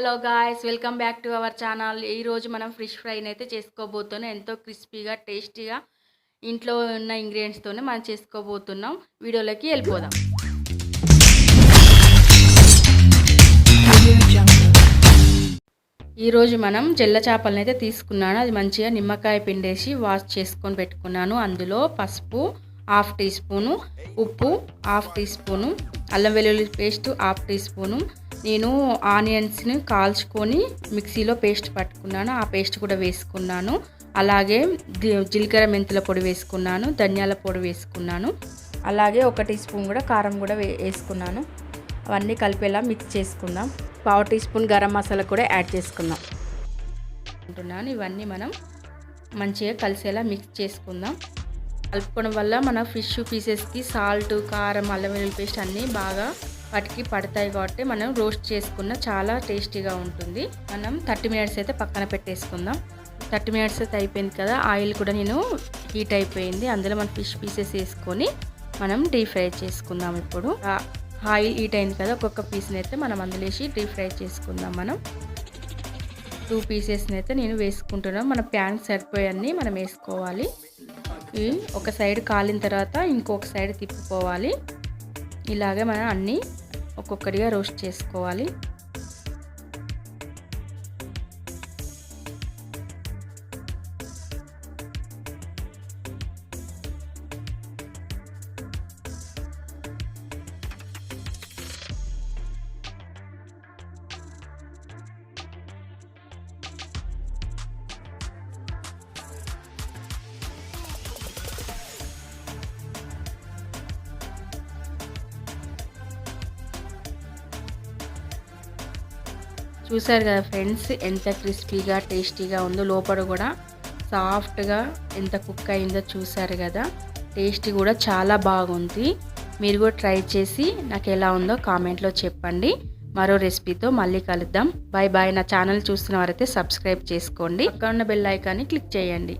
Hello guys, welcome back to our channel. ఈరోజు మనం fish ఫ్రైని అయితే చేసుకోబోతున్నాం. ఎంతో క్రిస్పీగా టేస్టీగా ఇంట్లో ఉన్న ఇంగ్రీడియంట్స్తోనే మనం చేసుకోబోతున్నాం. వీడియోలోకి వెళ్ళిపోదాం. ఈరోజు మనం జెల్ల చేపలను అయితే తీసుకున్నాను. అది మంచిగా నిమ్మకాయ పిండేసి వాష్ చేసుకొని పెట్టుకున్నాను. అందులో పసుపు 1/2 టీ స్పూను, ఉప్పు 1/2 టీ స్పూను, అల్లం వెల్లుల్లి పేస్ట్ 1/2 టీ స్పూను. నేను ఆనియన్స్ని కాల్చుకొని మిక్సీలో పేస్ట్ పట్టుకున్నాను. ఆ పేస్ట్ కూడా వేసుకున్నాను. అలాగే జీలకర్ర మెంతుల పొడి వేసుకున్నాను, ధనియాల పొడి వేసుకున్నాను. అలాగే 1 టీ స్పూన్ కూడా కారం కూడా వేసుకున్నాను. అవన్నీ కలిపేలా మిక్స్ చేసుకుందాం. 1/2 టీ స్పూన్ గరం మసాలా కూడా యాడ్ చేసుకుందాం అంటున్నాను. ఇవన్నీ మనం మంచిగా కలిసేలా మిక్స్ చేసుకుందాం. కలుపుకోవడం వల్ల మన ఫిష్ పీసెస్కి సాల్ట్, కారం, అల్లం వెల్లుల్లి పేస్ట్ అన్నీ బాగా వాటికి పడతాయి కాబట్టి మనం రోస్ట్ చేసుకున్న చాలా టేస్టీగా ఉంటుంది. మనం 30 మినిట్స్ అయితే పక్కన పెట్టేసుకుందాం. 30 మినిట్స్ అయితే అయిపోయింది కదా. ఆయిల్ కూడా నేను హీట్ అయిపోయింది. అందులో మన ఫిష్ పీసెస్ వేసుకొని మనం డీప్ ఫ్రై చేసుకుందాం. ఇప్పుడు ఆయిల్ హీట్ అయింది కదా, ఒక్కొక్క పీస్ని అయితే మనం అందులో వేసి డీప్ ఫ్రై చేసుకుందాం. మనం 2 పీసెస్ని అయితే నేను వేసుకుంటున్నాను. మన ప్యాన్కి సరిపోయన్నీ మనం వేసుకోవాలి. ఒక సైడ్ కాలిన తర్వాత ఇంకొక సైడ్ తిప్పుకోవాలి. ఇలాగే మనం అన్నీ ఒక్కొక్కటిగా రోస్ట్ చేసుకోవాలి. చూసారు కదా ఫ్రెండ్స్, ఎంత క్రిస్పీగా టేస్టీగా ఉందో. లోపల కూడా సాఫ్ట్గా ఎంత కుక్ అయిందో చూసారు కదా. టేస్ట్ కూడా చాలా బాగుంది. మీరు కూడా ట్రై చేసి నాకు ఎలా ఉందో కామెంట్లో చెప్పండి. మరో రెసిపీతో మళ్ళీ కలుద్దాం. Bye bye. నా ఛానల్ చూస్తున్న వారైతే సబ్స్క్రైబ్ చేసుకోండి. పక్కన ఉన్న బెల్ ఐకాన్ని క్లిక్ చేయండి.